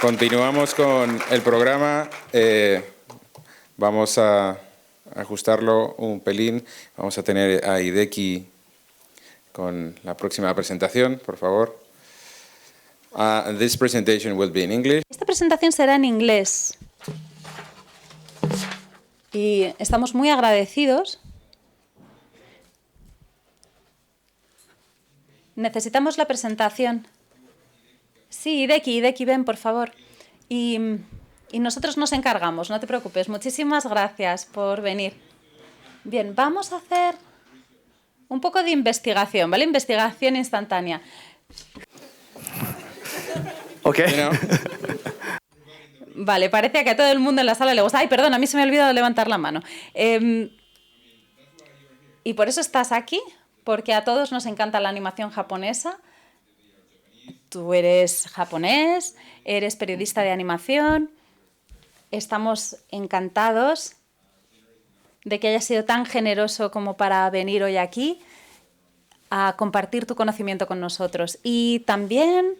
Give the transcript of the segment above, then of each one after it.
Continuamos con el programa. Vamos a ajustarlo un pelín. Vamos a tener a Hideki con la próxima presentación, por favor. This presentation will be in English. Esta presentación será en inglés. Y estamos muy agradecidos. Necesitamos la presentación. Sí, Hideki, ven, por favor. Y nosotros nos encargamos, no te preocupes. Muchísimas gracias por venir. Bien, vamos a hacer un poco de investigación, ¿vale? Investigación instantánea. Ok. Vale, parece que a todo el mundo en la sala le gusta. Ay, perdón, a mí se me ha olvidado levantar la mano. Y por eso estás aquí, porque a todos nos encanta la animación japonesa. Tú eres japonés, eres periodista de animación. Estamos encantados de que hayas sido tan generoso como para venir hoy aquí a compartir tu conocimiento con nosotros. Y también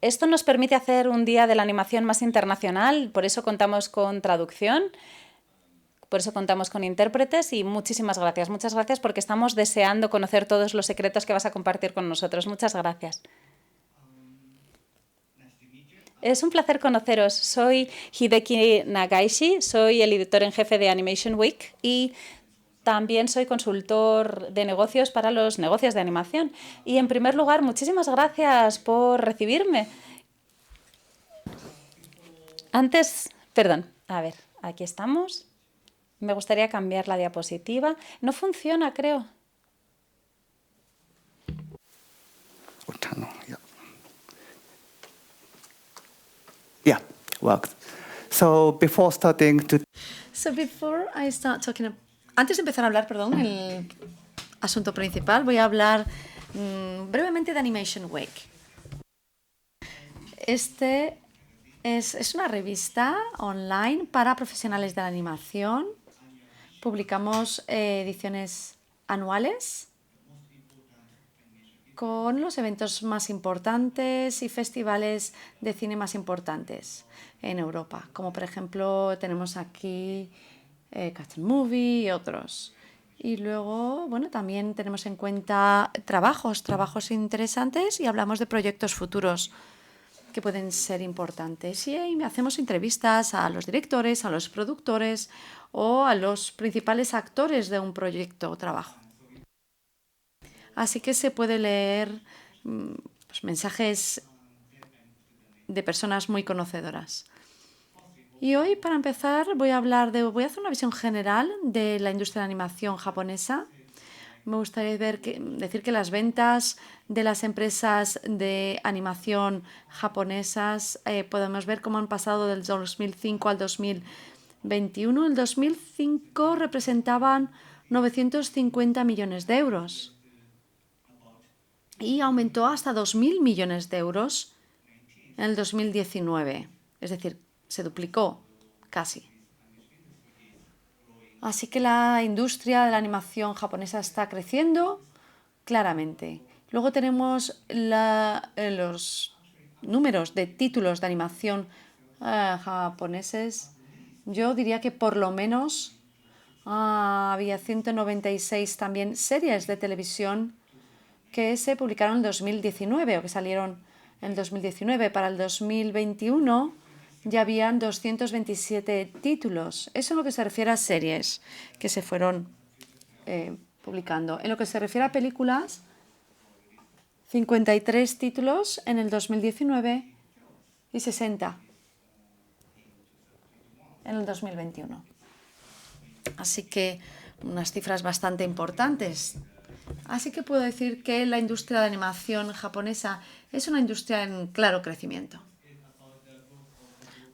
esto nos permite hacer un día de la animación más internacional, por eso contamos con traducción, por eso contamos con intérpretes y muchísimas gracias. Muchas gracias porque estamos deseando conocer todos los secretos que vas a compartir con nosotros. Muchas gracias. Es un placer conoceros. Soy Hideki Nagaishi, soy el editor en jefe de Animation Week y también soy consultor de negocios para los negocios de animación. Y en primer lugar, muchísimas gracias por recibirme. A ver, aquí estamos. Me gustaría cambiar la diapositiva. No funciona, creo. Yeah, works. So before I start talking, antes de empezar a hablar, el asunto principal, voy a hablar brevemente de Animation Week. Este es una revista online para profesionales de la animación. Publicamos ediciones anuales con los eventos más importantes y festivales de cine más importantes en Europa, como por ejemplo tenemos aquí Custom Movie y otros. Y luego, también tenemos en cuenta trabajos interesantes y hablamos de proyectos futuros que pueden ser importantes. Y hacemos entrevistas a los directores, a los productores o a los principales actores de un proyecto o trabajo. Así que se puede leer mensajes de personas muy conocedoras. Y hoy, para empezar, voy a hacer una visión general de la industria de animación japonesa. Me gustaría decir que las ventas de las empresas de animación japonesas podemos ver cómo han pasado del 2005 al 2021. En 2005 representaban 950 millones de euros y aumentó hasta 2.000 millones de euros en el 2019. Es decir, se duplicó casi. Así que la industria de la animación japonesa está creciendo claramente. Luego tenemos los números de títulos de animación japoneses. Yo diría que por lo menos había 196 también series de televisión que se publicaron en 2019 o que salieron en 2019. Para el 2021 ya habían 227 títulos. Eso en lo que se refiere a series que se fueron publicando. En lo que se refiere a películas, 53 títulos en el 2019 y 60 en el 2021. Así que unas cifras bastante importantes. Así que puedo decir que la industria de animación japonesa es una industria en claro crecimiento.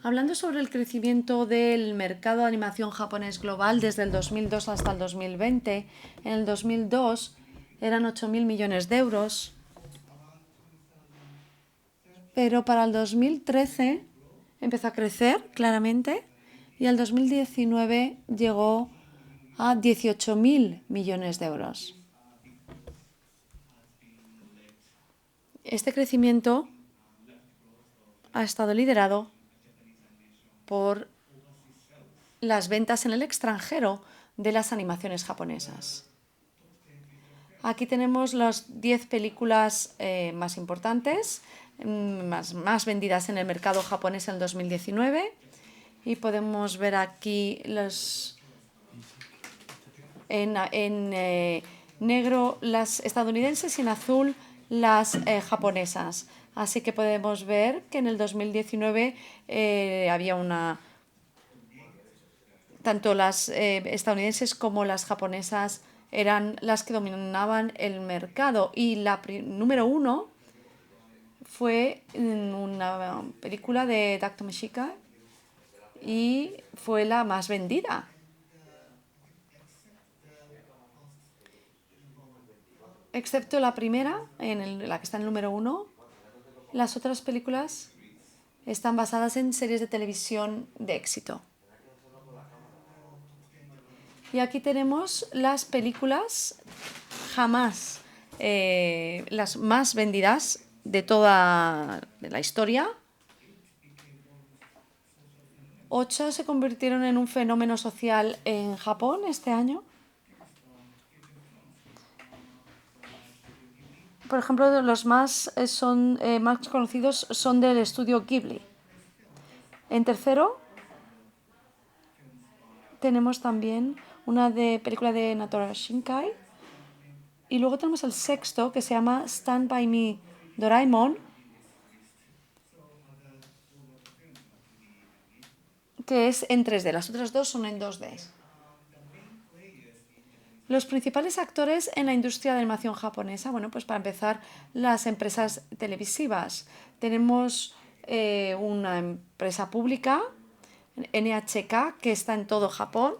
Hablando sobre el crecimiento del mercado de animación japonés global desde el 2002 hasta el 2020, en el 2002 eran 8.000 millones de euros, pero para el 2013 empezó a crecer claramente y el 2019 llegó a 18.000 millones de euros. Este crecimiento ha estado liderado por las ventas en el extranjero de las animaciones japonesas. Aquí tenemos las 10 películas más importantes, más vendidas en el mercado japonés en el 2019. Y podemos ver aquí en negro las estadounidenses y en azul las japonesas. Así que podemos ver que en el 2019 había tanto las estadounidenses como las japonesas eran las que dominaban el mercado. Y la número 1 fue una película de Takato Mishika y fue la más vendida. Excepto la primera, la que está en el número 1, las otras películas están basadas en series de televisión de éxito. Y aquí tenemos las películas las más vendidas de toda la historia. 8 se convirtieron en un fenómeno social en Japón este año. Por ejemplo, los más conocidos son del estudio Ghibli. En tercero, tenemos también una película de Natora Shinkai. Y luego tenemos el sexto, que se llama Stand By Me Doraemon, que es en 3D. Las otras dos son en 2D. Los principales actores en la industria de animación japonesa, bueno, pues para empezar, las empresas televisivas. Tenemos una empresa pública, NHK, que está en todo Japón.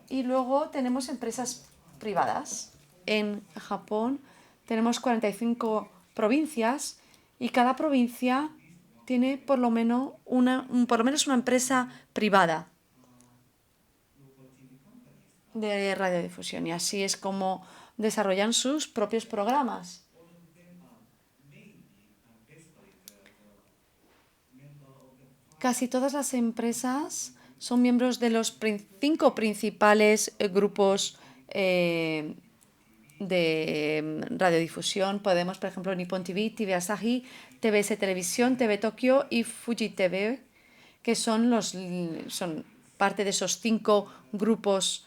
Y luego tenemos empresas privadas. En Japón tenemos 45 provincias y cada provincia tiene por lo menos una empresa privada de radiodifusión, y así es como desarrollan sus propios programas. Casi todas las empresas son miembros de los 5 principales grupos de radiodifusión. Podemos, por ejemplo, Nippon TV, TV Asahi, TBS Televisión, TV Tokio y Fuji TV, que son parte de esos 5 grupos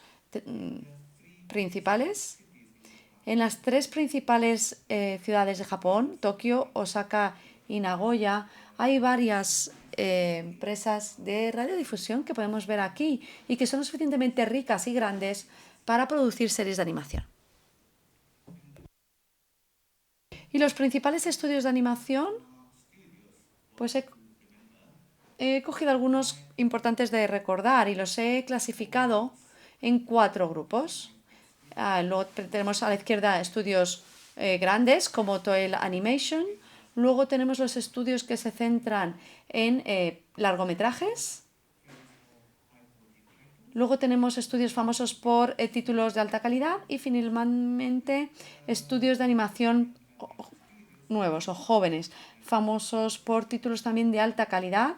principales. En las 3 principales ciudades de Japón, Tokio, Osaka y Nagoya, hay varias empresas de radiodifusión que podemos ver aquí y que son lo suficientemente ricas y grandes para producir series de animación. Y los principales estudios de animación, pues he cogido algunos importantes de recordar y los he clasificado en 4 grupos. Luego tenemos a la izquierda estudios grandes como Toei Animation. Luego tenemos los estudios que se centran en largometrajes. Luego tenemos estudios famosos por títulos de alta calidad y finalmente estudios de animación nuevos o jóvenes, famosos por títulos también de alta calidad.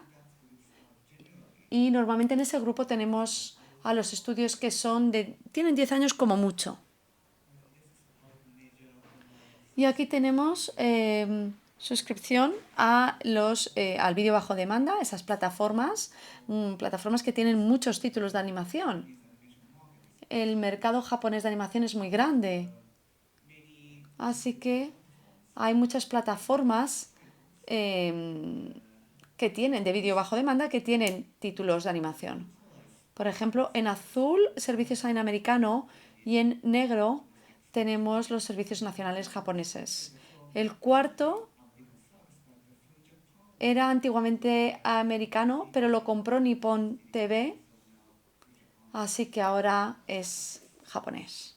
Y normalmente en ese grupo tenemos a los estudios que tienen 10 años como mucho. Y aquí tenemos suscripción al vídeo bajo demanda, esas plataformas que tienen muchos títulos de animación. El mercado japonés de animación es muy grande, así que hay muchas plataformas que tienen de vídeo bajo demanda que tienen títulos de animación. Por ejemplo, en azul, servicios en americano, y en negro tenemos los servicios nacionales japoneses. El cuarto era antiguamente americano, pero lo compró Nippon TV, así que ahora es japonés.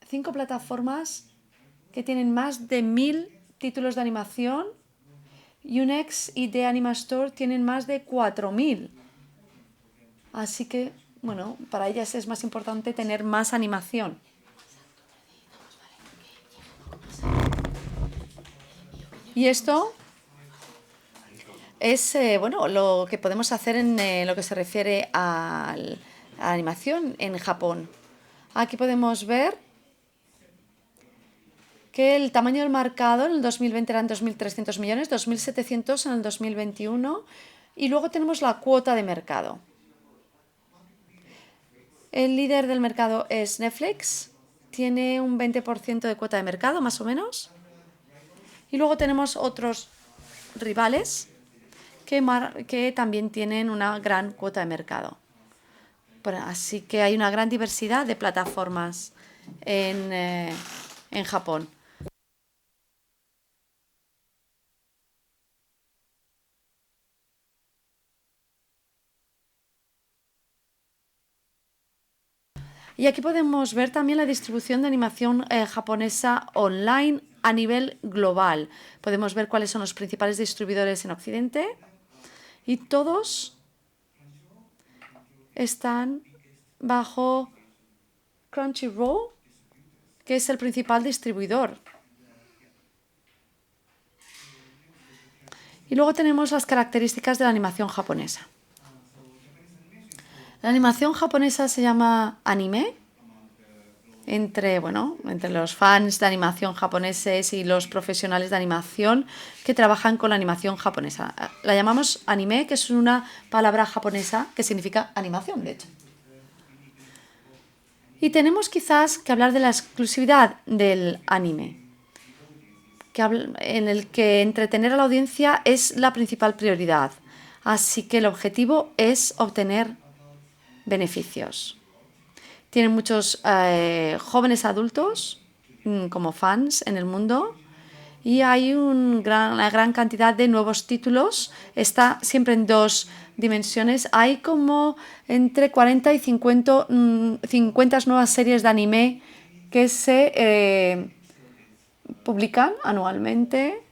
Cinco plataformas que tienen más de 1000 títulos de animación. Unex y The Anima Store tienen más de 4000. Así que, bueno, para ellas es más importante tener más animación. Y esto es bueno, lo que podemos hacer en lo que se refiere a la animación en Japón. Aquí podemos ver que el tamaño del mercado en el 2020 eran 2.300 millones, 2.700 en el 2021, y luego tenemos la cuota de mercado. El líder del mercado es Netflix, tiene un 20% de cuota de mercado, más o menos. Y luego tenemos otros rivales que también tienen una gran cuota de mercado. Así que hay una gran diversidad de plataformas en Japón. Y aquí podemos ver también la distribución de animación japonesa online a nivel global. Podemos ver cuáles son los principales distribuidores en Occidente y todos están bajo Crunchyroll, que es el principal distribuidor. Y luego tenemos las características de la animación japonesa. La animación japonesa se llama anime. Entre los fans de animación japoneses y los profesionales de animación que trabajan con la animación japonesa. La llamamos anime, que es una palabra japonesa que significa animación, de hecho. Y tenemos quizás que hablar de la exclusividad del anime, en el que entretener a la audiencia es la principal prioridad. Así que el objetivo es obtener beneficios. Tienen muchos jóvenes adultos como fans en el mundo y hay una gran cantidad de nuevos títulos. Está siempre en dos dimensiones. Hay como entre 40 y 50 nuevas series de anime que se publican anualmente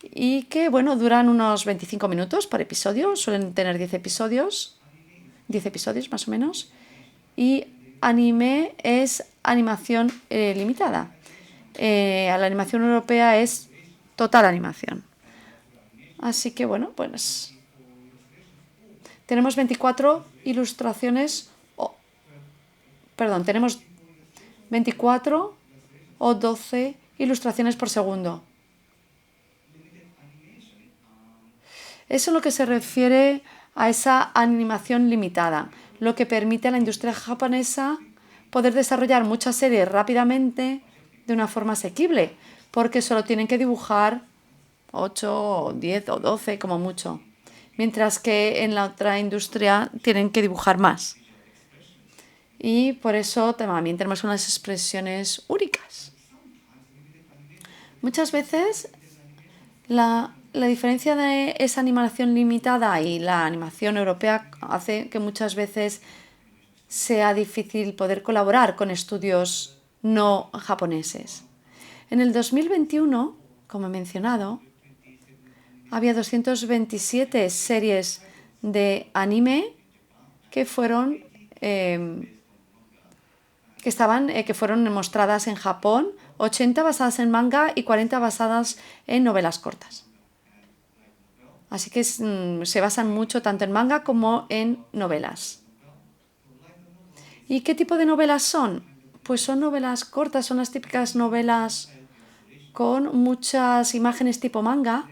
y que duran unos 25 minutos por episodio. Suelen tener 10 episodios más o menos. Y anime es animación limitada. La animación europea es total animación. Así que pues tenemos 24 ilustraciones, tenemos 24 o 12 ilustraciones por segundo. Eso es lo que se refiere a esa animación limitada, lo que permite a la industria japonesa poder desarrollar muchas series rápidamente de una forma asequible, porque solo tienen que dibujar 8, o 10 o 12 como mucho, mientras que en la otra industria tienen que dibujar más. Y por eso también tenemos unas expresiones únicas. Muchas veces la diferencia de esa animación limitada y la animación europea hace que muchas veces sea difícil poder colaborar con estudios no japoneses. En el 2021, como he mencionado, había 227 series de anime que fueron mostradas en Japón, 80 basadas en manga y 40 basadas en novelas cortas. Así que se basan mucho tanto en manga como en novelas. ¿Y qué tipo de novelas son? Pues son novelas cortas, son las típicas novelas con muchas imágenes tipo manga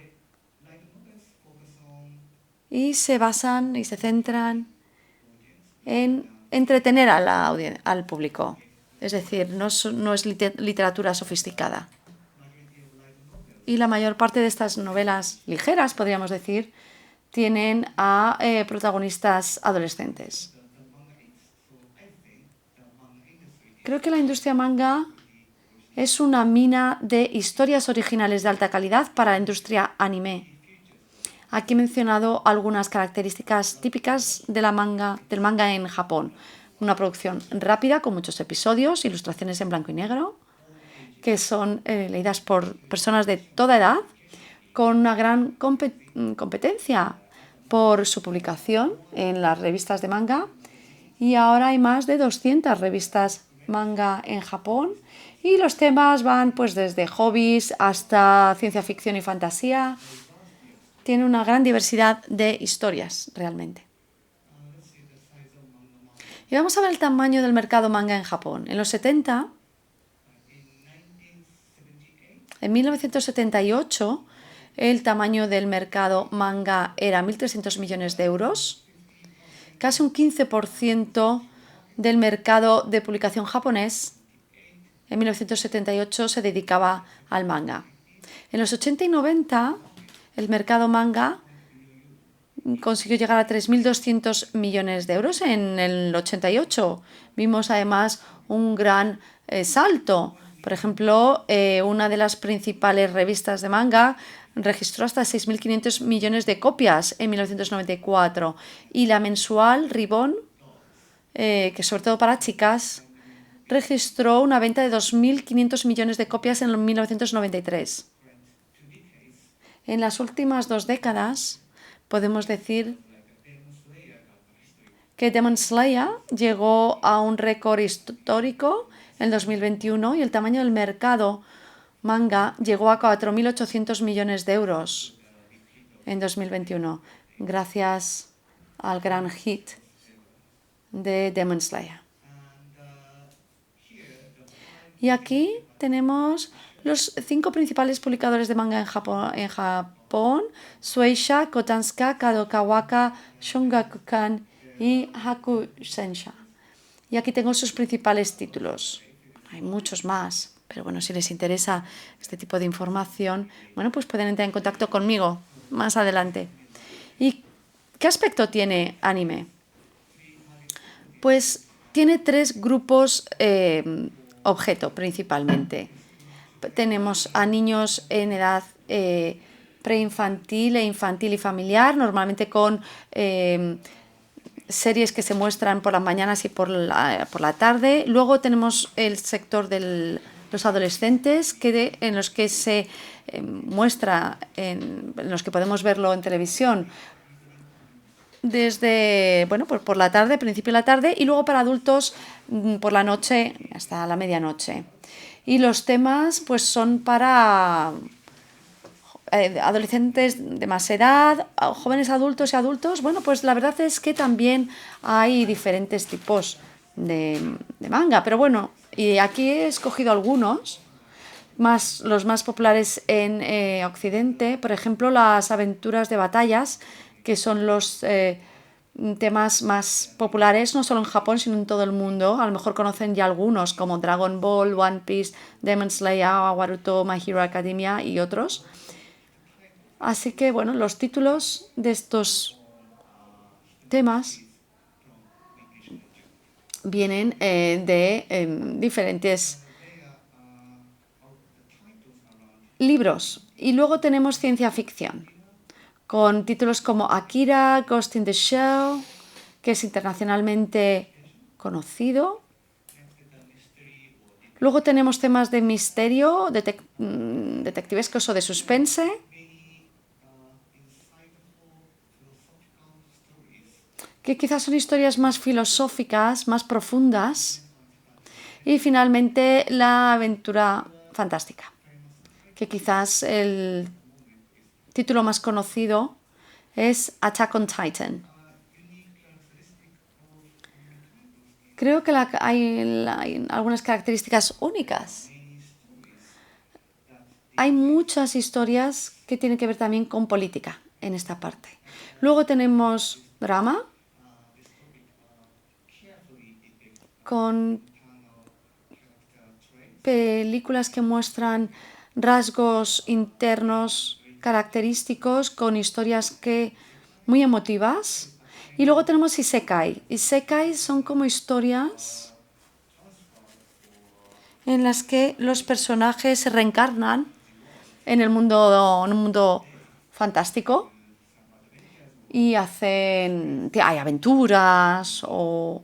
y se basan y se centran en entretener al público. Es decir, no es literatura sofisticada. Y la mayor parte de estas novelas ligeras, podríamos decir, tienen a protagonistas adolescentes. Creo que la industria manga es una mina de historias originales de alta calidad para la industria anime. Aquí he mencionado algunas características típicas del manga en Japón. Una producción rápida con muchos episodios, ilustraciones en blanco y negro, que son leídas por personas de toda edad, con una gran competencia por su publicación en las revistas de manga. Y ahora hay más de 200 revistas manga en Japón. Y los temas van pues desde hobbies hasta ciencia ficción y fantasía. Tiene una gran diversidad de historias, realmente. Y vamos a ver el tamaño del mercado manga en Japón. En los 70, en 1978, el tamaño del mercado manga era 1.300 millones de euros. Casi un 15% del mercado de publicación japonés en 1978 se dedicaba al manga. En los 80 y 90, el mercado manga consiguió llegar a 3.200 millones de euros en el 88. Vimos además un gran salto. Por ejemplo, una de las principales revistas de manga registró hasta 6.500 millones de copias en 1994. Y la mensual Ribbon, que sobre todo para chicas, registró una venta de 2.500 millones de copias en 1993. En las últimas 2 décadas, podemos decir que Demon Slayer llegó a un récord histórico en 2021 y el tamaño del mercado manga llegó a 4.800 millones de euros en 2021, gracias al gran hit de Demon Slayer. Y aquí tenemos los 5 principales publicadores de manga en Japón: Shueisha, Kodansha, Kadokawa, Shungakukan y Hakusensha. Y aquí tengo sus principales títulos. Hay muchos más, pero bueno, si les interesa este tipo de información, bueno, pues pueden entrar en contacto conmigo más adelante. ¿Y qué aspecto tiene anime? Pues tiene 3 grupos objeto principalmente. Tenemos a niños en edad preinfantil e infantil y familiar, normalmente con series que se muestran por las mañanas y por la tarde. Luego tenemos el sector de los adolescentes, en los que se muestra, en los que podemos verlo en televisión desde, bueno, pues por la tarde, principio de la tarde, y luego para adultos por la noche hasta la medianoche. Y los temas pues son para adolescentes de más edad, jóvenes adultos y adultos. Bueno, pues la verdad es que también hay diferentes tipos de manga, pero bueno, y aquí he escogido algunos, los más populares en Occidente. Por ejemplo, las aventuras de batallas, que son los temas más populares, no solo en Japón, sino en todo el mundo. A lo mejor conocen ya algunos, como Dragon Ball, One Piece, Demon Slayer, Naruto, My Hero Academia y otros. Así que, bueno, los títulos de estos temas vienen de diferentes libros. Y luego tenemos ciencia ficción, con títulos como Akira, Ghost in the Shell, que es internacionalmente conocido. Luego tenemos temas de misterio, detectivescos o de suspense. Que quizás son historias más filosóficas, más profundas. Y finalmente la aventura fantástica, que quizás el título más conocido es Attack on Titan. Creo que hay algunas características únicas. Hay muchas historias que tienen que ver también con política en esta parte. Luego tenemos drama, con películas que muestran rasgos internos característicos, con historias muy emotivas. Y luego tenemos isekai. Isekai son como historias en las que los personajes se reencarnan en un mundo fantástico y hay aventuras o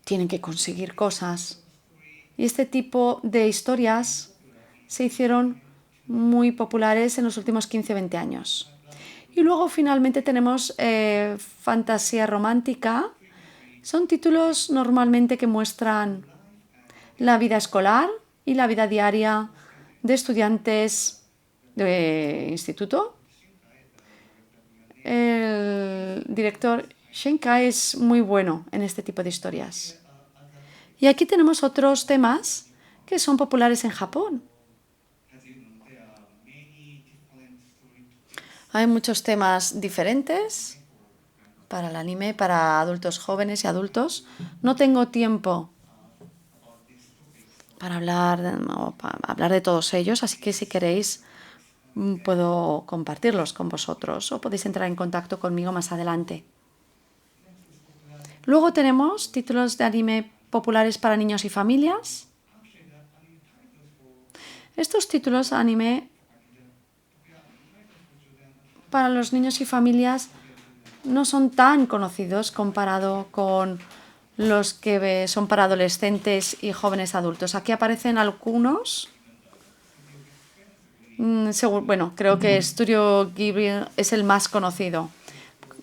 tienen que conseguir cosas. Y este tipo de historias se hicieron muy populares en los últimos 15-20 años. Y luego finalmente tenemos fantasía romántica, Son títulos normalmente que muestran la vida escolar y la vida diaria de estudiantes de instituto. El director Shinkai es muy bueno en este tipo de historias. Y aquí tenemos otros temas que son populares en Japón. Hay muchos temas diferentes para el anime, para adultos jóvenes y adultos. No tengo tiempo para hablar de todos ellos, así que si queréis puedo compartirlos con vosotros o podéis entrar en contacto conmigo más adelante. Luego tenemos títulos de anime populares para niños y familias. Estos títulos de anime para los niños y familias no son tan conocidos comparado con los que son para adolescentes y jóvenes adultos. Aquí aparecen algunos. Bueno, creo que Studio Ghibli es el más conocido.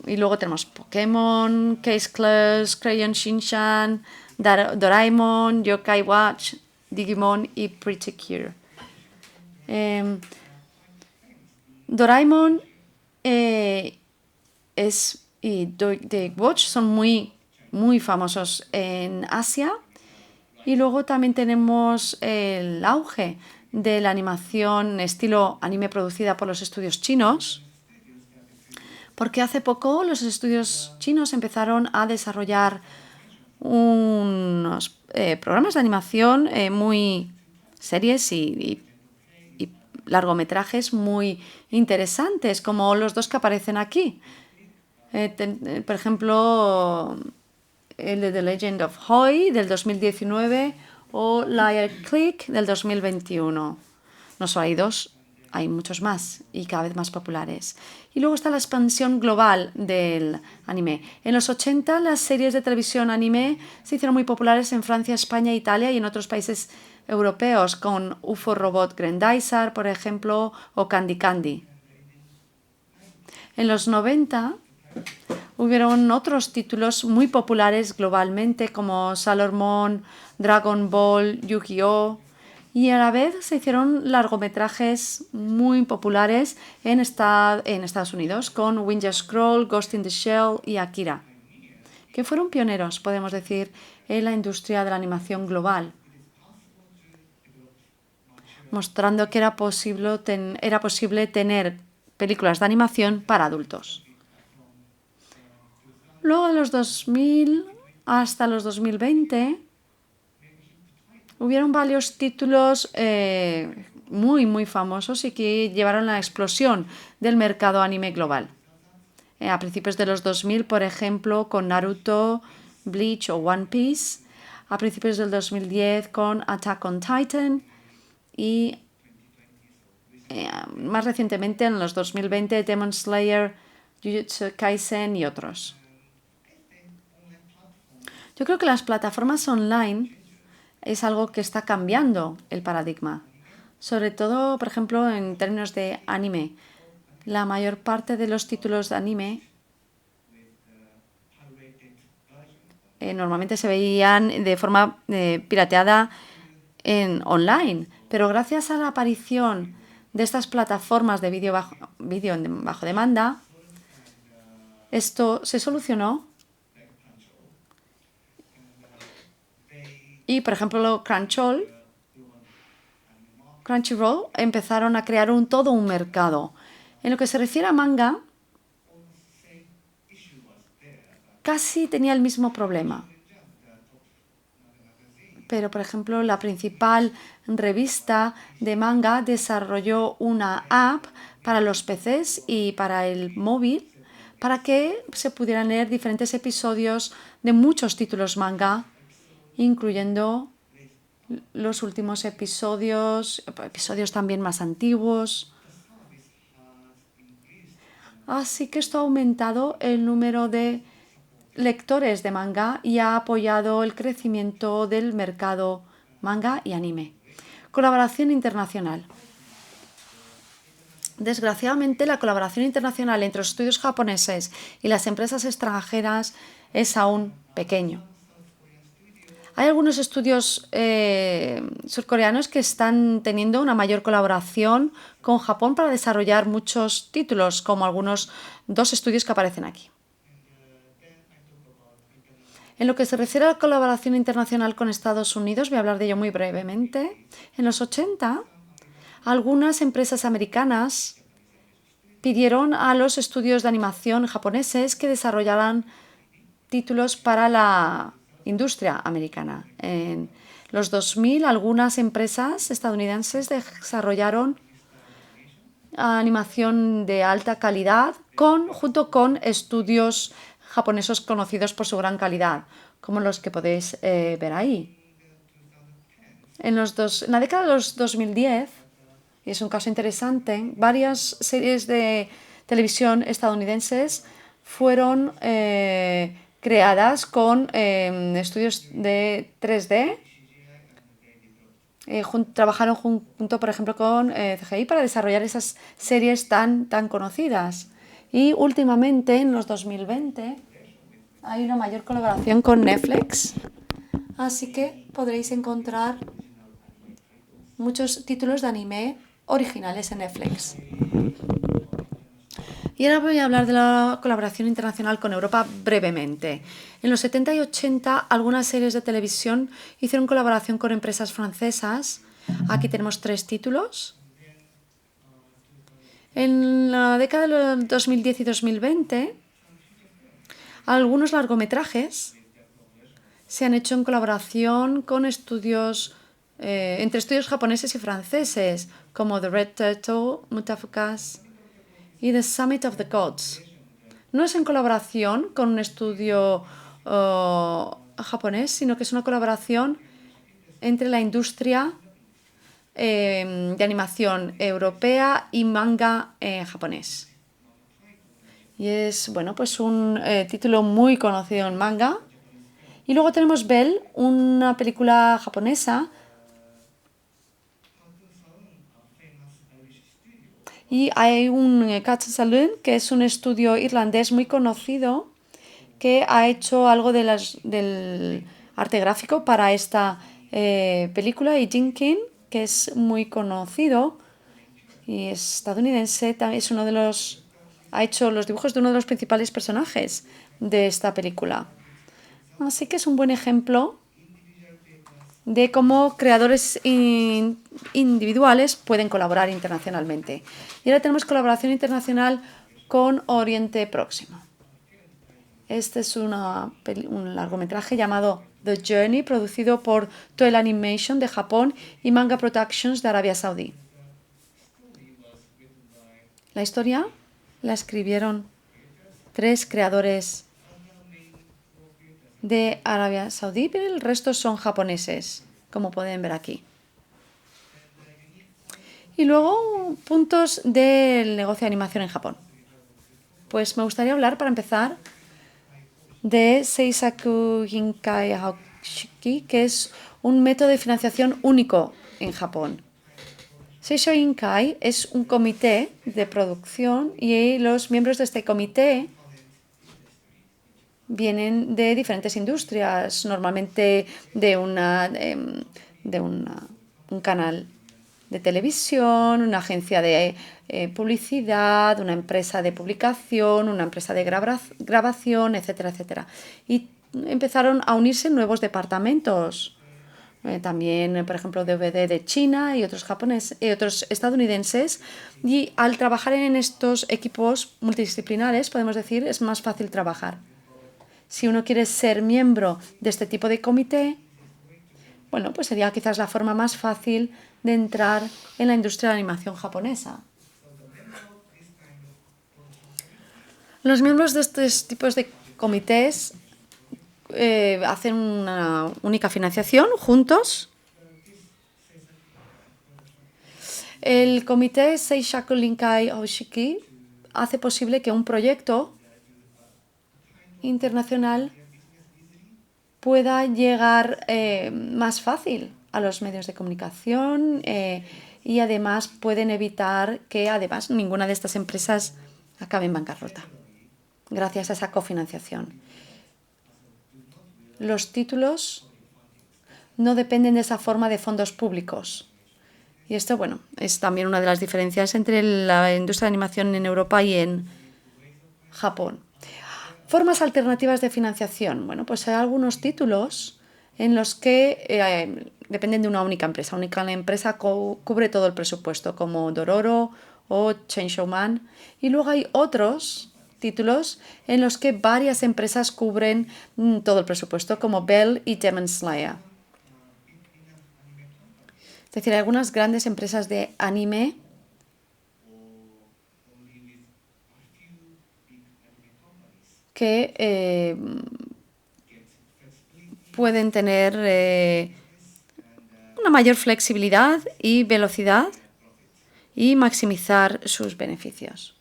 Y luego tenemos Pokémon, Case Close, Crayon Shinchan, Doraemon, Yokai Watch, Digimon y Pretty Cure. Doraemon y The Watch son muy famosos en Asia. Y luego también tenemos el auge de la animación estilo anime producida por los estudios chinos, porque hace poco los estudios chinos empezaron a desarrollar unos programas de animación muy series y largometrajes muy interesantes, como los dos que aparecen aquí. Por ejemplo, el de The Legend of Hoi del 2019 o Liar Click del 2021. No solo hay dos, hay muchos más y cada vez más populares. Y luego está la expansión global del anime. En los 80 las series de televisión anime se hicieron muy populares en Francia, España, Italia y en otros países europeos, con UFO Robot Grendizer, por ejemplo, o Candy Candy. En los 90 hubieron otros títulos muy populares globalmente como Sailor Moon, Dragon Ball, Yu-Gi-Oh! Y a la vez se hicieron largometrajes muy populares en Estados Unidos con Ninja Scroll, Ghost in the Shell y Akira, que fueron pioneros, podemos decir, en la industria de la animación global, mostrando que era posible tener películas de animación para adultos. Luego de los 2000 hasta los 2020 hubieron varios títulos muy famosos y que llevaron a la explosión del mercado anime global. A principios de los 2000, por ejemplo, con Naruto, Bleach o One Piece. A principios del 2010 con Attack on Titan. Y más recientemente, en los 2020, Demon Slayer, Jujutsu Kaisen y otros. Yo creo que las plataformas online es algo que está cambiando el paradigma. Sobre todo, por ejemplo, en términos de anime. La mayor parte de los títulos de anime normalmente se veían de forma pirateada online. Pero gracias a la aparición de estas plataformas de vídeo bajo demanda, esto se solucionó. Y, por ejemplo, Crunchyroll empezaron a crear todo un mercado. En lo que se refiere a manga, casi tenía el mismo problema. Pero, por ejemplo, la principal revista de manga desarrolló una app para los PCs y para el móvil para que se pudieran leer diferentes episodios de muchos títulos manga, incluyendo los últimos episodios también más antiguos. Así que esto ha aumentado el número de lectores de manga y ha apoyado el crecimiento del mercado manga y anime. Colaboración internacional. Desgraciadamente, la colaboración internacional entre los estudios japoneses y las empresas extranjeras es aún pequeño. Hay algunos estudios surcoreanos que están teniendo una mayor colaboración con Japón para desarrollar muchos títulos, como algunos 2 estudios que aparecen aquí. En lo que se refiere a la colaboración internacional con Estados Unidos, voy a hablar de ello muy brevemente. En los 80, algunas empresas americanas pidieron a los estudios de animación japoneses que desarrollaran títulos para la industria americana. En los 2000, algunas empresas estadounidenses desarrollaron animación de alta calidad junto con estudios japoneses conocidos por su gran calidad, como los que podéis ver ahí. En la década de los 2010, y es un caso interesante, varias series de televisión estadounidenses fueron creadas con estudios de 3D. Trabajaron junto, por ejemplo, con CGI para desarrollar esas series tan conocidas. Y últimamente, en los 2020, hay una mayor colaboración con Netflix. Así que podréis encontrar muchos títulos de anime originales en Netflix. Y ahora voy a hablar de la colaboración internacional con Europa brevemente. En los 70 y 80, algunas series de televisión hicieron colaboración con empresas francesas. Aquí tenemos 3 títulos. En la década de 2010 y 2020, algunos largometrajes se han hecho en colaboración con entre estudios japoneses y franceses, como The Red Turtle, Mutafukas y The Summit of the Gods. No es en colaboración con un estudio japonés, sino que es una colaboración entre la industria de animación europea y manga japonés. Y es pues un título muy conocido en manga. Y luego tenemos Bell, una película japonesa. Y hay un Katsu Saloon, que es un estudio irlandés muy conocido, que ha hecho algo del arte gráfico para esta película. Y Jin King, que es muy conocido y es estadounidense, ha hecho los dibujos de uno de los principales personajes de esta película. Así que es un buen ejemplo de cómo creadores individuales pueden colaborar internacionalmente. Y ahora tenemos colaboración internacional con Oriente Próximo. Este es un largometraje llamado The Journey, producido por Toei Animation de Japón y Manga Productions de Arabia Saudí. La historia la escribieron 3 creadores de Arabia Saudí, pero el resto son japoneses, como pueden ver aquí. Y luego, puntos del negocio de animación en Japón. Pues me gustaría hablar, para empezar, de Seisaku Hinkai Haushiki, que es un método de financiación único en Japón. Seisho Hinkai es un comité de producción y los miembros de este comité vienen de diferentes industrias, normalmente de un canal de televisión, una agencia de publicidad, una empresa de publicación, una empresa de grabación, etcétera, etcétera. Y empezaron a unirse nuevos departamentos. También, por ejemplo, DVD de China y otros estadounidenses. Y al trabajar en estos equipos multidisciplinares, podemos decir, es más fácil trabajar. Si uno quiere ser miembro de este tipo de comité, pues sería quizás la forma más fácil de entrar en la industria de la animación japonesa. Los miembros de estos tipos de comités hacen una única financiación juntos. El comité Seisaku Hinkai Haushiki hace posible que un proyecto internacional pueda llegar más fácil a los medios de comunicación y además pueden evitar que además ninguna de estas empresas acabe en bancarrota gracias a esa cofinanciación. Los títulos no dependen de esa forma de fondos públicos. Y esto, bueno, es también una de las diferencias entre la industria de animación en Europa y en Japón. Formas alternativas de financiación. Bueno, pues hay algunos títulos en los que dependen de una única empresa. Una única empresa cubre todo el presupuesto, como Dororo o Chainsaw Man. Y luego hay otros títulos en los que varias empresas cubren todo el presupuesto, como Bell y Demon Slayer. Es decir, hay algunas grandes empresas de anime que pueden tener una mayor flexibilidad y velocidad y maximizar sus beneficios.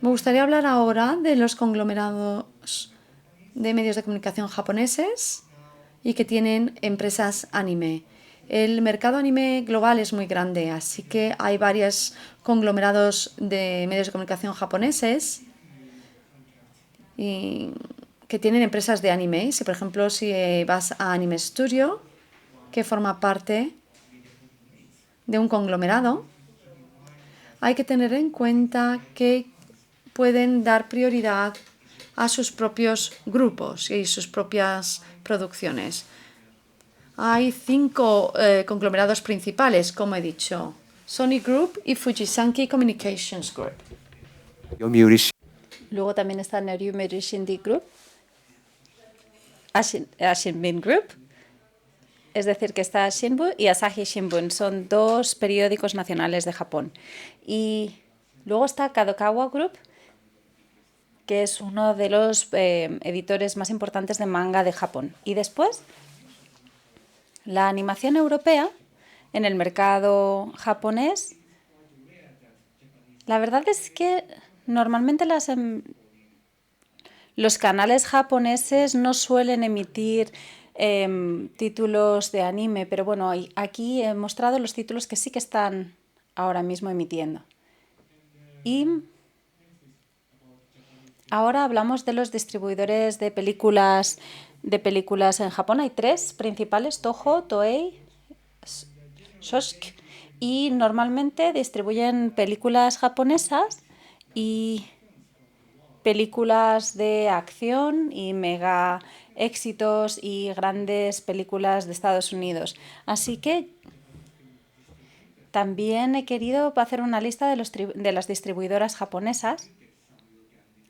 Me gustaría hablar ahora de los conglomerados de medios de comunicación japoneses y que tienen empresas anime. El mercado anime global es muy grande, así que hay varios conglomerados de medios de comunicación japoneses y que tienen empresas de anime. Si, por ejemplo, si vas a Anime Studio, que forma parte de un conglomerado, hay que tener en cuenta que pueden dar prioridad a sus propios grupos y sus propias producciones. Hay 5 conglomerados principales, como he dicho: Sony Group y Fujisankei Communications Group. Luego también está Yomiuri Shimbun Group, Shimbun Group, es decir, que está Shinbun y Asahi Shimbun. Son 2 periódicos nacionales de Japón. Y luego está Kadokawa Group, que es uno de los editores más importantes de manga de Japón. Y después, la animación europea en el mercado japonés. La verdad es que normalmente los canales japoneses no suelen emitir títulos de anime, pero bueno, aquí he mostrado los títulos que sí que están ahora mismo emitiendo. Y ahora hablamos de los distribuidores de películas en Japón. Hay 3 principales: Toho, Toei, Shosk, y normalmente distribuyen películas japonesas y películas de acción y mega éxitos y grandes películas de Estados Unidos. Así que también he querido hacer una lista de las distribuidoras japonesas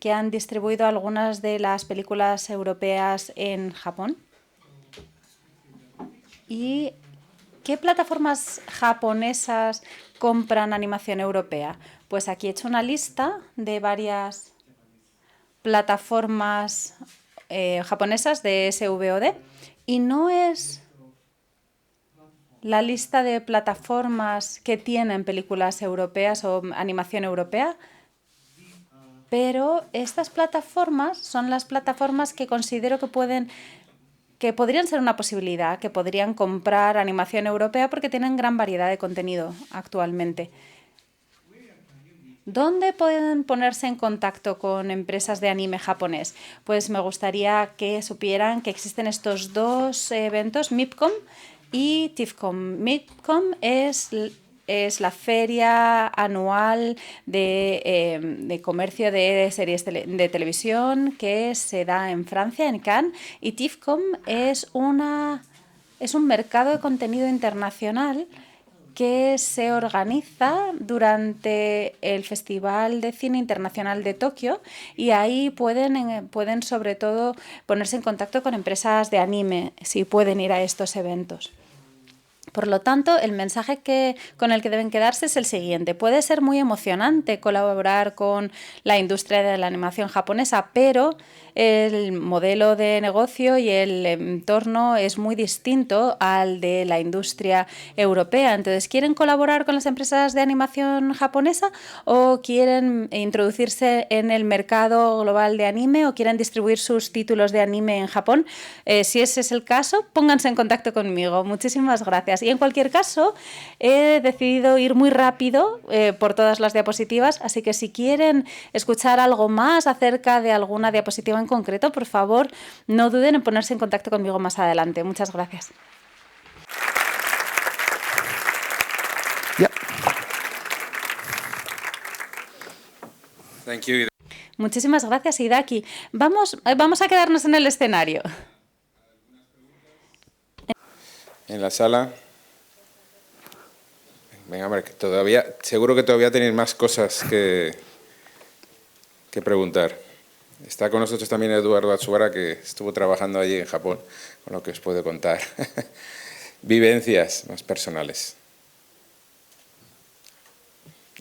que han distribuido algunas de las películas europeas en Japón. ¿Y qué plataformas japonesas compran animación europea? Pues aquí he hecho una lista de varias plataformas japonesas de SVOD, y no es la lista de plataformas que tienen películas europeas o animación europea, pero estas plataformas son las plataformas que considero que podrían ser una posibilidad, que podrían comprar animación europea porque tienen gran variedad de contenido actualmente. ¿Dónde pueden ponerse en contacto con empresas de anime japonés? Pues me gustaría que supieran que existen estos 2 eventos, MIPCOM y TIFCOM. MIPCOM es la feria anual de comercio de series de televisión que se da en Francia, en Cannes, y TIFCOM es un mercado de contenido internacional que se organiza durante el Festival de Cine Internacional de Tokio, y ahí pueden sobre todo ponerse en contacto con empresas de anime si pueden ir a estos eventos. Por lo tanto, el mensaje con el que deben quedarse es el siguiente: puede ser muy emocionante colaborar con la industria de la animación japonesa, pero el modelo de negocio y el entorno es muy distinto al de la industria europea. Entonces, ¿quieren colaborar con las empresas de animación japonesa o quieren introducirse en el mercado global de anime o quieren distribuir sus títulos de anime en Japón? Si ese es el caso, pónganse en contacto conmigo. Muchísimas gracias. Y en cualquier caso, he decidido ir muy rápido por todas las diapositivas, así que si quieren escuchar algo más acerca de alguna diapositiva en concreto, por favor, no duden en ponerse en contacto conmigo más adelante. Muchas gracias. Yep. Thank you. Muchísimas gracias, Hidaki. Vamos a quedarnos en el escenario. En la sala. Venga, hombre, seguro que todavía tenéis más cosas que preguntar. Está con nosotros también Eduardo Atsubara, que estuvo trabajando allí en Japón, con lo que os puedo contar. Vivencias más personales.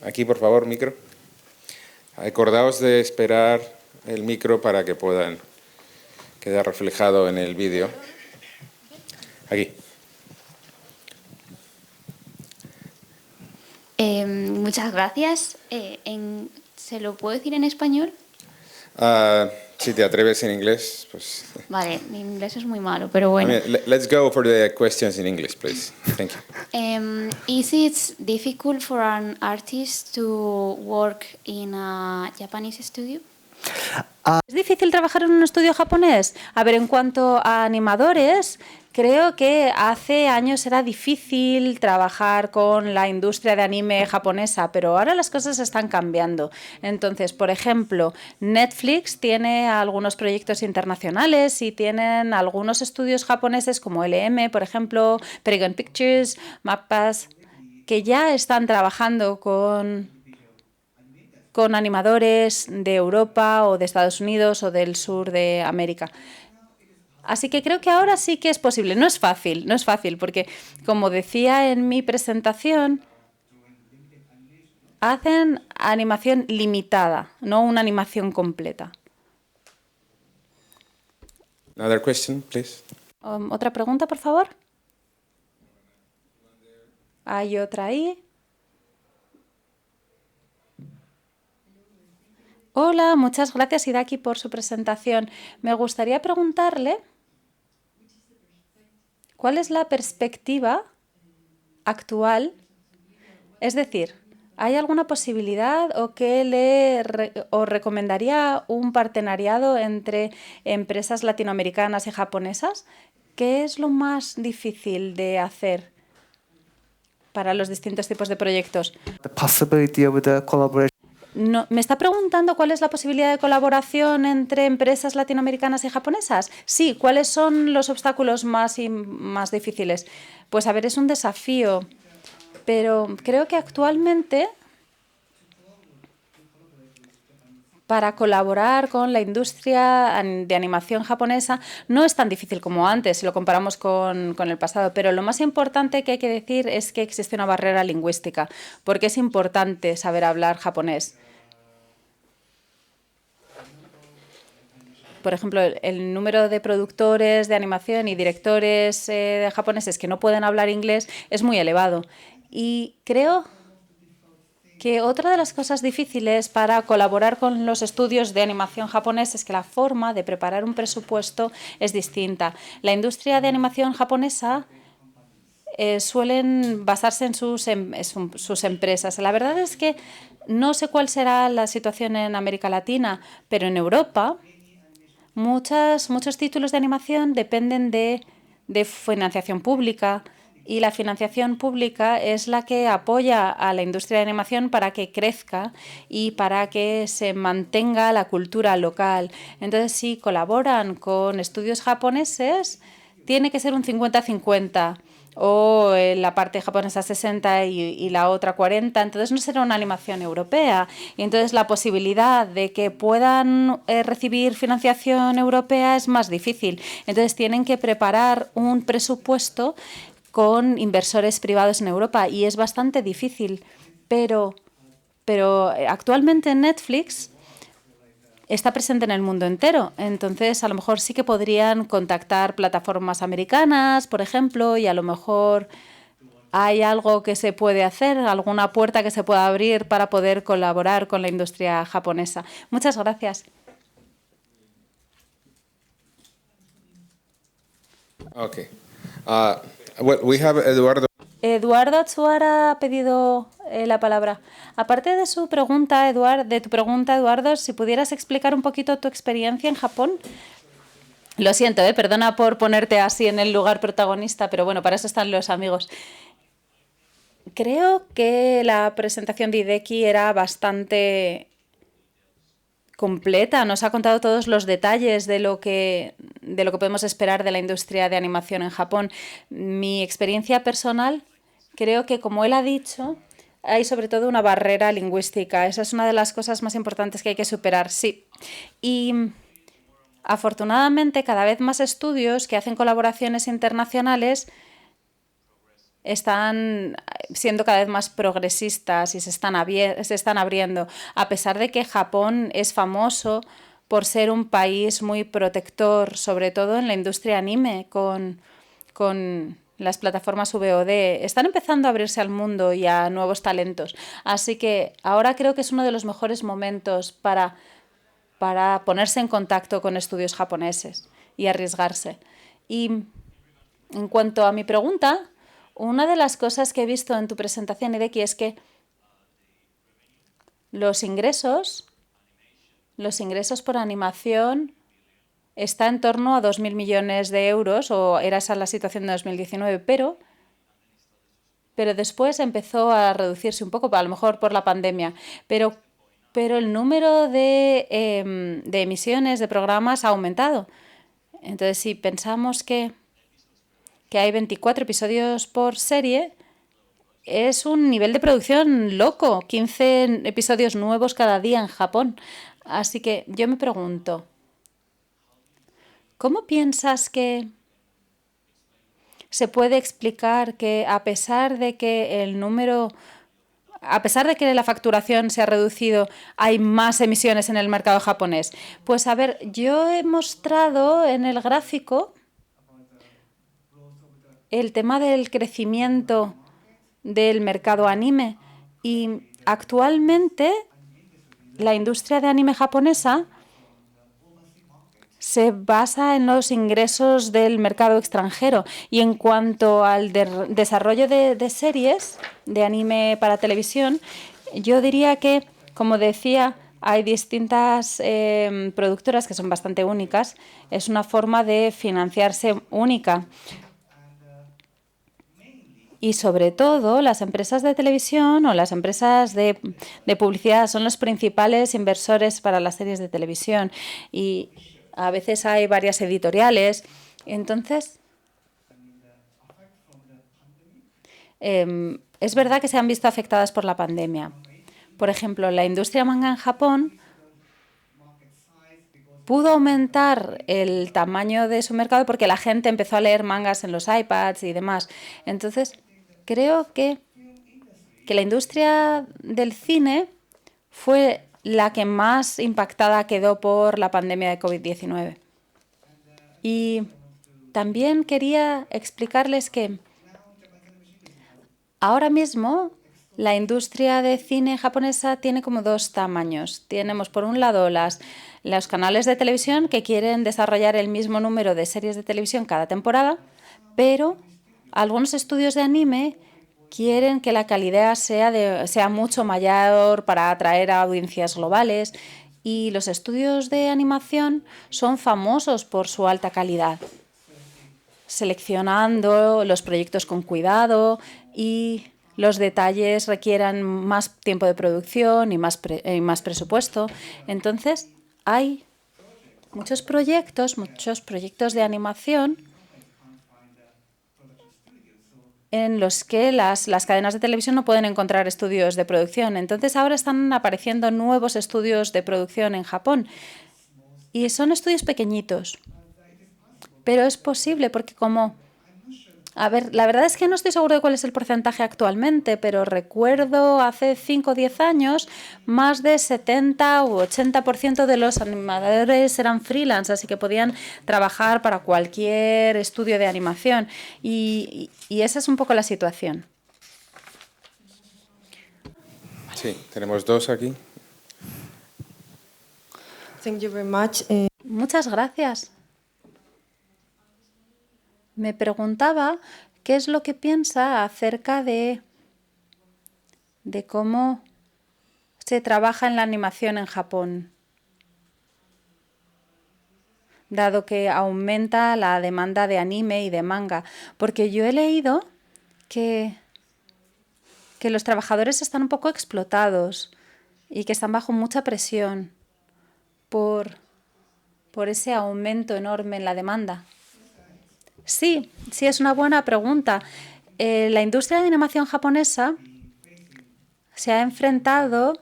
Aquí, por favor, micro. Acordaos de esperar el micro para que puedan quedar reflejado en el vídeo. Aquí. Muchas gracias. ¿Se lo puedo decir en español? Si te atreves en inglés, pues... Vale, mi inglés es muy malo, pero bueno. Let's go for the questions in English, please. Thank you. Is it difficult for an artist to work in a Japanese studio? ¿Es difícil trabajar en un estudio japonés? A ver, en cuanto a animadores, creo que hace años era difícil trabajar con la industria de anime japonesa, pero ahora las cosas están cambiando. Entonces, por ejemplo, Netflix tiene algunos proyectos internacionales y tienen algunos estudios japoneses como LM, por ejemplo, Paragon Pictures, Mappas, que ya están trabajando con animadores de Europa o de Estados Unidos o del sur de América. Así que creo que ahora sí que es posible. No es fácil, porque como decía en mi presentación, hacen animación limitada, no una animación completa. Another question, please. ¿Otra pregunta, por favor? Hay otra ahí. Hola, muchas gracias, Hidaki, por su presentación. Me gustaría preguntarle cuál es la perspectiva actual. Es decir, ¿hay alguna posibilidad o qué os recomendaría un partenariado entre empresas latinoamericanas y japonesas? ¿Qué es lo más difícil de hacer para los distintos tipos de proyectos? The possibility of the collaboration. No, ¿me está preguntando cuál es la posibilidad de colaboración entre empresas latinoamericanas y japonesas? Sí, ¿cuáles son los obstáculos más difíciles? Pues a ver, es un desafío, pero creo que actualmente para colaborar con la industria de animación japonesa no es tan difícil como antes, si lo comparamos con el pasado, pero lo más importante que hay que decir es que existe una barrera lingüística, porque es importante saber hablar japonés. Por ejemplo, el número de productores de animación y directores japoneses que no pueden hablar inglés es muy elevado. Y creo que otra de las cosas difíciles para colaborar con los estudios de animación japoneses es que la forma de preparar un presupuesto es distinta. La industria de animación japonesa suelen basarse en sus empresas. La verdad es que no sé cuál será la situación en América Latina, pero en Europa muchos títulos de animación dependen de financiación pública. Y la financiación pública es la que apoya a la industria de animación para que crezca y para que se mantenga la cultura local. Entonces, si colaboran con estudios japoneses, tiene que ser un 50-50 o la parte japonesa 60 y la otra 40. Entonces, no será una animación europea. Y entonces, la posibilidad de que puedan recibir financiación europea es más difícil. Entonces, tienen que preparar un presupuesto con inversores privados en Europa y es bastante difícil, pero actualmente en Netflix está presente en el mundo entero. Entonces, a lo mejor sí que podrían contactar plataformas americanas, por ejemplo, y a lo mejor hay algo que se puede hacer, alguna puerta que se pueda abrir para poder colaborar con la industria japonesa. Muchas gracias. Okay. Well, we have Eduardo. Eduardo Atsuara ha pedido la palabra. Aparte de su pregunta, Eduardo, si pudieras explicar un poquito tu experiencia en Japón. Lo siento, perdona por ponerte así en el lugar protagonista, pero bueno, para eso están los amigos. Creo que la presentación de Hideki era bastante completa. Nos ha contado todos los detalles de lo que podemos esperar de la industria de animación en Japón. Mi experiencia personal, creo que, como él ha dicho, hay sobre todo una barrera lingüística. Esa es una de las cosas más importantes que hay que superar, sí. Y afortunadamente, cada vez más estudios que hacen colaboraciones internacionales están siendo cada vez más progresistas y se están abriendo, a pesar de que Japón es famoso por ser un país muy protector, sobre todo en la industria anime, con las plataformas VOD. Están empezando a abrirse al mundo y a nuevos talentos. Así que ahora creo que es uno de los mejores momentos para ponerse en contacto con estudios japoneses y arriesgarse. Y en cuanto a mi pregunta, una de las cosas que he visto en tu presentación, Hideki, es que los ingresos por animación está en torno a 2.000 millones de euros, o era esa la situación de 2019, pero después empezó a reducirse un poco, a lo mejor por la pandemia, pero el número de emisiones de programas ha aumentado. Entonces, si pensamos que hay 24 episodios por serie, es un nivel de producción loco, 15 episodios nuevos cada día en Japón. Así que yo me pregunto, ¿cómo piensas que se puede explicar que a pesar de que la facturación se ha reducido, hay más emisiones en el mercado japonés? Pues a ver, yo he mostrado en el gráfico el tema del crecimiento del mercado anime, y actualmente la industria de anime japonesa se basa en los ingresos del mercado extranjero. Y en cuanto al desarrollo de series de anime para televisión, yo diría que, como decía, hay distintas productoras que son bastante únicas. Es una forma de financiarse única. Y sobre todo, las empresas de televisión o las empresas de publicidad son los principales inversores para las series de televisión. Y a veces hay varias editoriales. Entonces, es verdad que se han visto afectadas por la pandemia. Por ejemplo, la industria manga en Japón pudo aumentar el tamaño de su mercado porque la gente empezó a leer mangas en los iPads y demás. Entonces, creo que la industria del cine fue la que más impactada quedó por la pandemia de COVID-19. Y también quería explicarles que ahora mismo la industria de cine japonesa tiene como dos tamaños. Tenemos, por un lado, los canales de televisión que quieren desarrollar el mismo número de series de televisión cada temporada, pero algunos estudios de anime quieren que la calidad sea mucho mayor para atraer a audiencias globales, y los estudios de animación son famosos por su alta calidad, seleccionando los proyectos con cuidado, y los detalles requieran más tiempo de producción y más presupuesto. Entonces, hay muchos proyectos de animación en los que las cadenas de televisión no pueden encontrar estudios de producción. Entonces, ahora están apareciendo nuevos estudios de producción en Japón. Y son estudios pequeñitos. Pero es posible porque, como A ver, la verdad es que no estoy seguro de cuál es el porcentaje actualmente, pero recuerdo hace 5 o 10 años más de 70 u 80% de los animadores eran freelance, así que podían trabajar para cualquier estudio de animación. Y esa es un poco la situación. Sí, tenemos dos aquí. Thank you very much. Muchas gracias. Me preguntaba qué es lo que piensa acerca de cómo se trabaja en la animación en Japón, dado que aumenta la demanda de anime y de manga, porque yo he leído que los trabajadores están un poco explotados y que están bajo mucha presión por ese aumento enorme en la demanda. Sí, es una buena pregunta. La industria de animación japonesa se ha enfrentado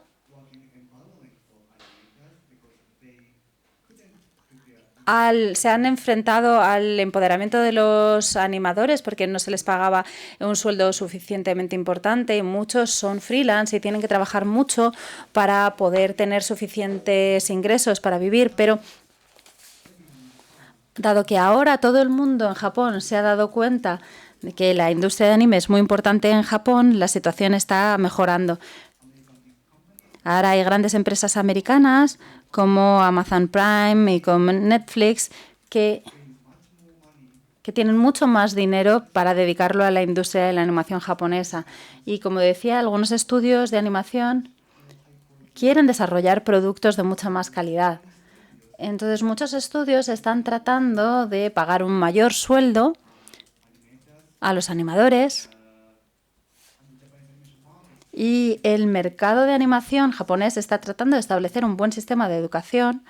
al empoderamiento de los animadores porque no se les pagaba un sueldo suficientemente importante. Muchos son freelance y tienen que trabajar mucho para poder tener suficientes ingresos para vivir, pero dado que ahora todo el mundo en Japón se ha dado cuenta de que la industria de anime es muy importante en Japón, la situación está mejorando. Ahora hay grandes empresas americanas como Amazon Prime y como Netflix que tienen mucho más dinero para dedicarlo a la industria de la animación japonesa. Y como decía, algunos estudios de animación quieren desarrollar productos de mucha más calidad. Entonces, muchos estudios están tratando de pagar un mayor sueldo a los animadores y el mercado de animación japonés está tratando de establecer un buen sistema de educación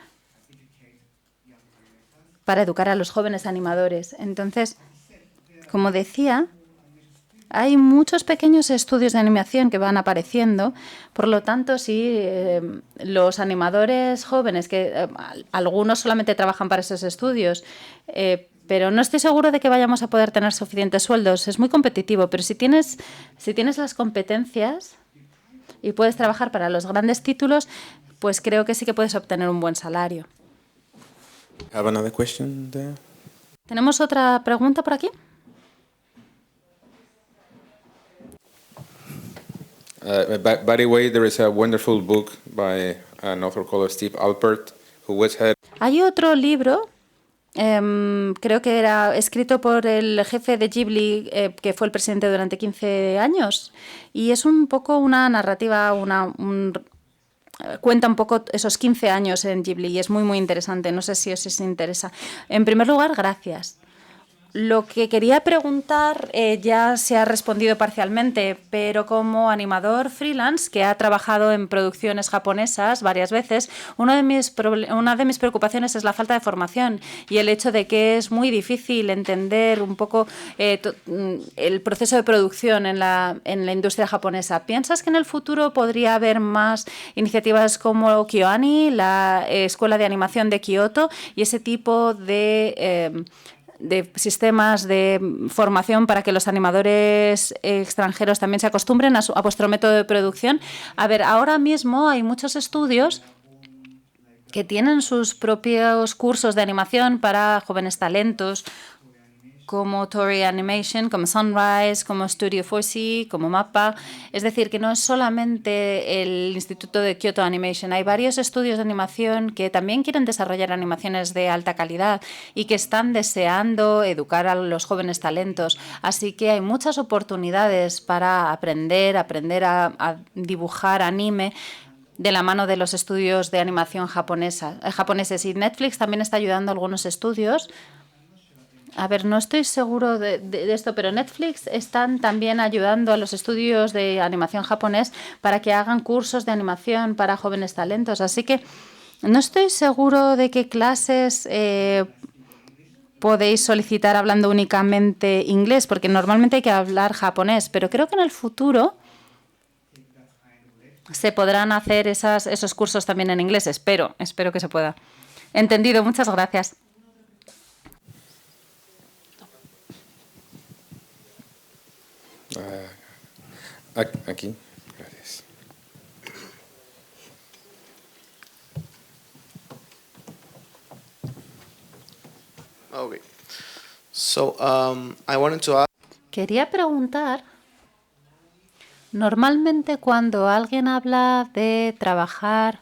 para educar a los jóvenes animadores. Entonces, como decía, hay muchos pequeños estudios de animación que van apareciendo. Por lo tanto, sí, los animadores jóvenes, que algunos solamente trabajan para esos estudios, pero no estoy seguro de que vayamos a poder tener suficientes sueldos. Es muy competitivo, pero si tienes las competencias y puedes trabajar para los grandes títulos, pues creo que sí que puedes obtener un buen salario. Have another question there? ¿Tenemos otra pregunta por aquí? By the way, there is a wonderful book by an author called Steve Alpert, who was head. Hay otro libro, creo que era escrito por el jefe de Ghibli, que fue el presidente durante 15 años, y es un poco una narrativa, cuenta un poco esos 15 años en Ghibli y es muy, muy interesante. No sé si os interesa. En primer lugar, gracias. Lo que quería preguntar ya se ha respondido parcialmente, pero como animador freelance que ha trabajado en producciones japonesas varias veces, una de mis preocupaciones es la falta de formación y el hecho de que es muy difícil entender un poco el proceso de producción en la industria japonesa. ¿Piensas que en el futuro podría haber más iniciativas como KyoAni, la Escuela de Animación de Kioto, y ese tipo de sistemas de formación para que los animadores extranjeros también se acostumbren a vuestro método de producción? A ver, ahora mismo hay muchos estudios que tienen sus propios cursos de animación para jóvenes talentos, como Torii Animation, como Sunrise, como Studio 4C, como MAPPA. Es decir, que no es solamente el Instituto de Kyoto Animation. Hay varios estudios de animación que también quieren desarrollar animaciones de alta calidad y que están deseando educar a los jóvenes talentos. Así que hay muchas oportunidades para aprender a dibujar anime de la mano de los estudios de animación japoneses. Y Netflix también está ayudando a algunos estudios. A ver, no estoy seguro de esto, pero Netflix están también ayudando a los estudios de animación japonés para que hagan cursos de animación para jóvenes talentos. Así que no estoy seguro de qué clases podéis solicitar hablando únicamente inglés, porque normalmente hay que hablar japonés, pero creo que en el futuro se podrán hacer esos cursos también en inglés. Espero que se pueda. Entendido, muchas gracias. Aquí. Gracias. Okay. So I wanted to ask. Quería preguntar, normalmente cuando alguien habla de trabajar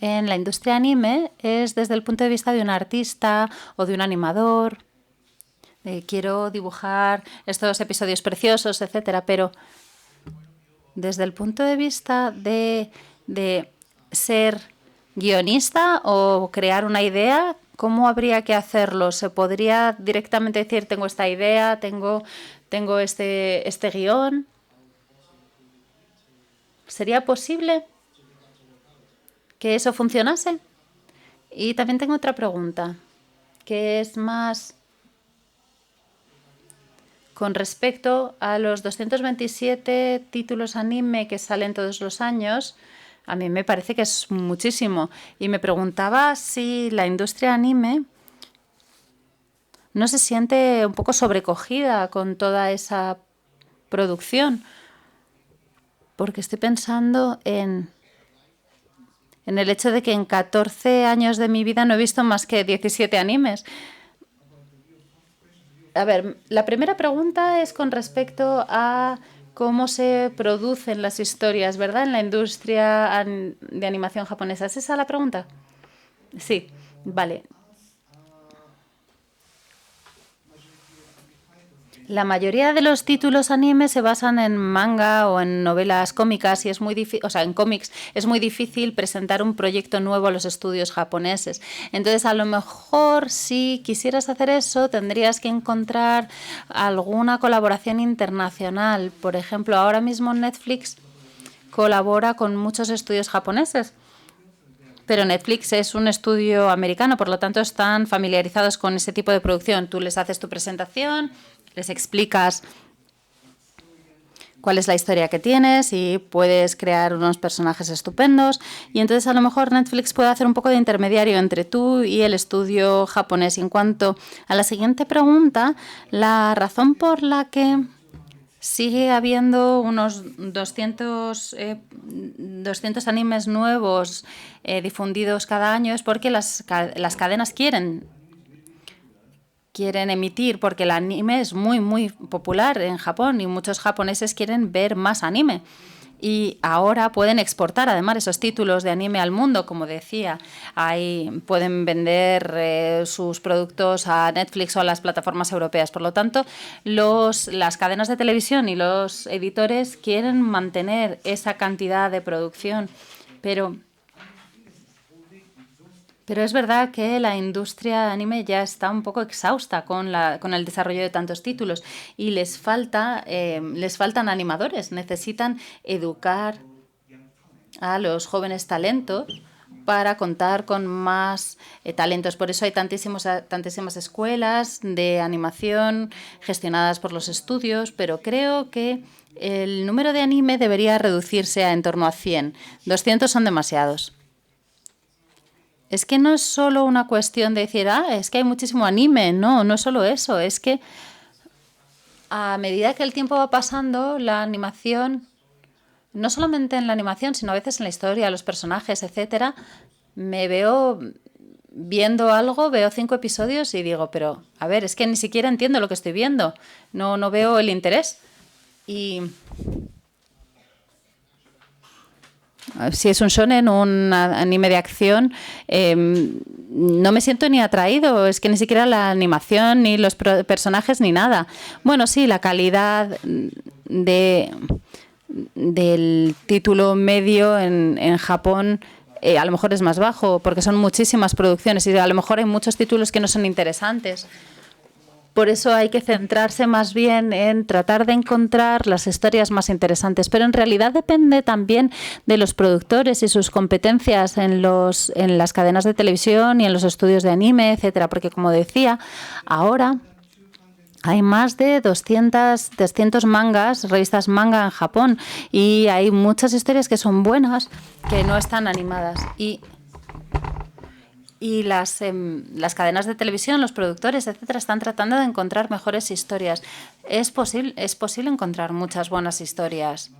en la industria anime es desde el punto de vista de un artista o de un animador. Quiero dibujar estos episodios preciosos, etcétera, pero desde el punto de vista de ser guionista o crear una idea, ¿cómo habría que hacerlo? ¿Se podría directamente decir, tengo esta idea, tengo este guión? ¿Sería posible que eso funcionase? Y también tengo otra pregunta, que es más con respecto a los 227 títulos anime que salen todos los años. A mí me parece que es muchísimo. Y me preguntaba si la industria anime no se siente un poco sobrecogida con toda esa producción. Porque estoy pensando en el hecho de que en 14 años de mi vida no he visto más que 17 animes. A ver, la primera pregunta es con respecto a cómo se producen las historias, ¿verdad? En la industria de animación japonesa. ¿Es esa la pregunta? Sí, vale. La mayoría de los títulos anime se basan en manga o en novelas cómicas y es muy difícil, o sea, en cómics es muy difícil presentar un proyecto nuevo a los estudios japoneses. Entonces, a lo mejor si quisieras hacer eso, tendrías que encontrar alguna colaboración internacional. Por ejemplo, ahora mismo Netflix colabora con muchos estudios japoneses. Pero Netflix es un estudio americano, por lo tanto están familiarizados con ese tipo de producción. Tú les haces tu presentación, les explicas cuál es la historia que tienes y puedes crear unos personajes estupendos. Y entonces a lo mejor Netflix puede hacer un poco de intermediario entre tú y el estudio japonés. Y en cuanto a la siguiente pregunta, la razón por la que sigue habiendo unos 200 animes nuevos difundidos cada año es porque las cadenas quieren emitir, porque el anime es muy, muy popular en Japón y muchos japoneses quieren ver más anime. Y ahora pueden exportar además esos títulos de anime al mundo, como decía. Pueden vender sus productos a Netflix o a las plataformas europeas. Por lo tanto, las cadenas de televisión y los editores quieren mantener esa cantidad de producción. Pero es verdad que la industria anime ya está un poco exhausta con el desarrollo de tantos títulos y les faltan animadores. Necesitan educar a los jóvenes talentos para contar con más talentos. Por eso hay tantísimas escuelas de animación gestionadas por los estudios, pero creo que el número de anime debería reducirse a en torno a 100. 200 son demasiados. Es que no es solo una cuestión de decir, es que hay muchísimo anime. No, no es solo eso. Es que a medida que el tiempo va pasando, la animación, no solamente en la animación, sino a veces en la historia, los personajes, etcétera, me veo viendo algo, veo 5 episodios y digo, pero a ver, es que ni siquiera entiendo lo que estoy viendo. No veo el interés. Y si es un shonen, un anime de acción, no me siento ni atraído. Es que ni siquiera la animación, ni los personajes, ni nada. Bueno, sí, la calidad del título medio en Japón a lo mejor es más bajo, porque son muchísimas producciones y a lo mejor hay muchos títulos que no son interesantes. Por eso hay que centrarse más bien en tratar de encontrar las historias más interesantes. Pero en realidad depende también de los productores y sus competencias en las cadenas de televisión y en los estudios de anime, etcétera. Porque, como decía, ahora hay más de 200 mangas, revistas manga en Japón. Y hay muchas historias que son buenas, que no están animadas. Y las cadenas de televisión, los productores, etcétera, están tratando de encontrar mejores historias. Es posible encontrar muchas buenas historias,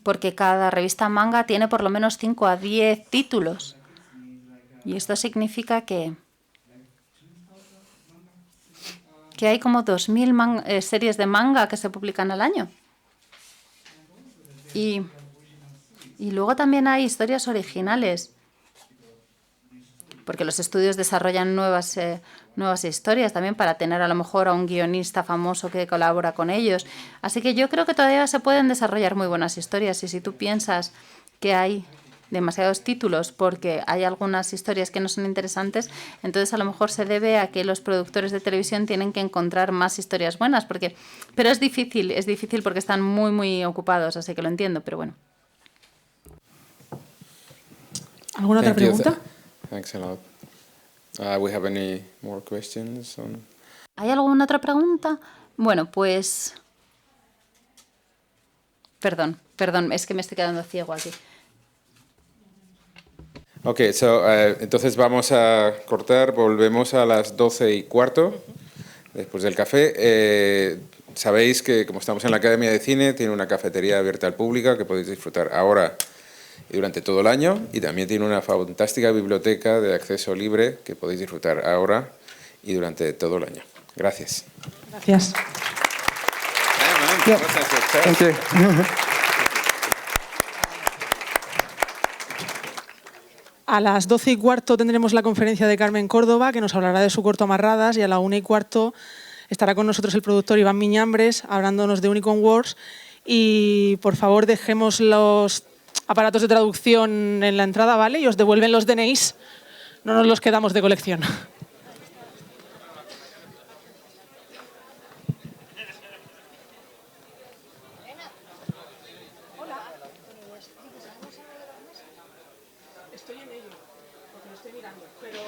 porque cada revista manga tiene por lo menos 5 a 10 títulos. Y esto significa que hay como 2000 series de manga que se publican al año. Y luego también hay historias originales, porque los estudios desarrollan nuevas historias también para tener a lo mejor a un guionista famoso que colabora con ellos. Así que yo creo que todavía se pueden desarrollar muy buenas historias. Y si tú piensas que hay demasiados títulos porque hay algunas historias que no son interesantes, entonces a lo mejor se debe a que los productores de televisión tienen que encontrar más historias buenas. Pero es difícil porque están muy, muy ocupados, así que lo entiendo, pero bueno. ¿Alguna otra Thank you. pregunta? Thanks a lot. We have any more questions on... ¿Hay alguna otra pregunta? Bueno, pues... Perdón, es que me estoy quedando ciego aquí. Ok, entonces vamos a cortar, volvemos a las 12:15, después del café. Sabéis que como estamos en la Academia de Cine, tiene una cafetería abierta al público que podéis disfrutar ahora y durante todo el año, y también tiene una fantástica biblioteca de acceso libre que podéis disfrutar ahora y durante todo el año. Gracias. Gracias. Yeah. Thank you. A las 12:15 tendremos la conferencia de Carmen Córdoba, que nos hablará de su corto Amarradas, y a la 1:15 estará con nosotros el productor Iván Miñambres, hablándonos de Unicorn Wars. Y por favor dejemos los aparatos de traducción en la entrada, ¿vale? Y os devuelven los DNIs, no nos los quedamos de colección. Estoy en ello, porque lo estoy mirando, pero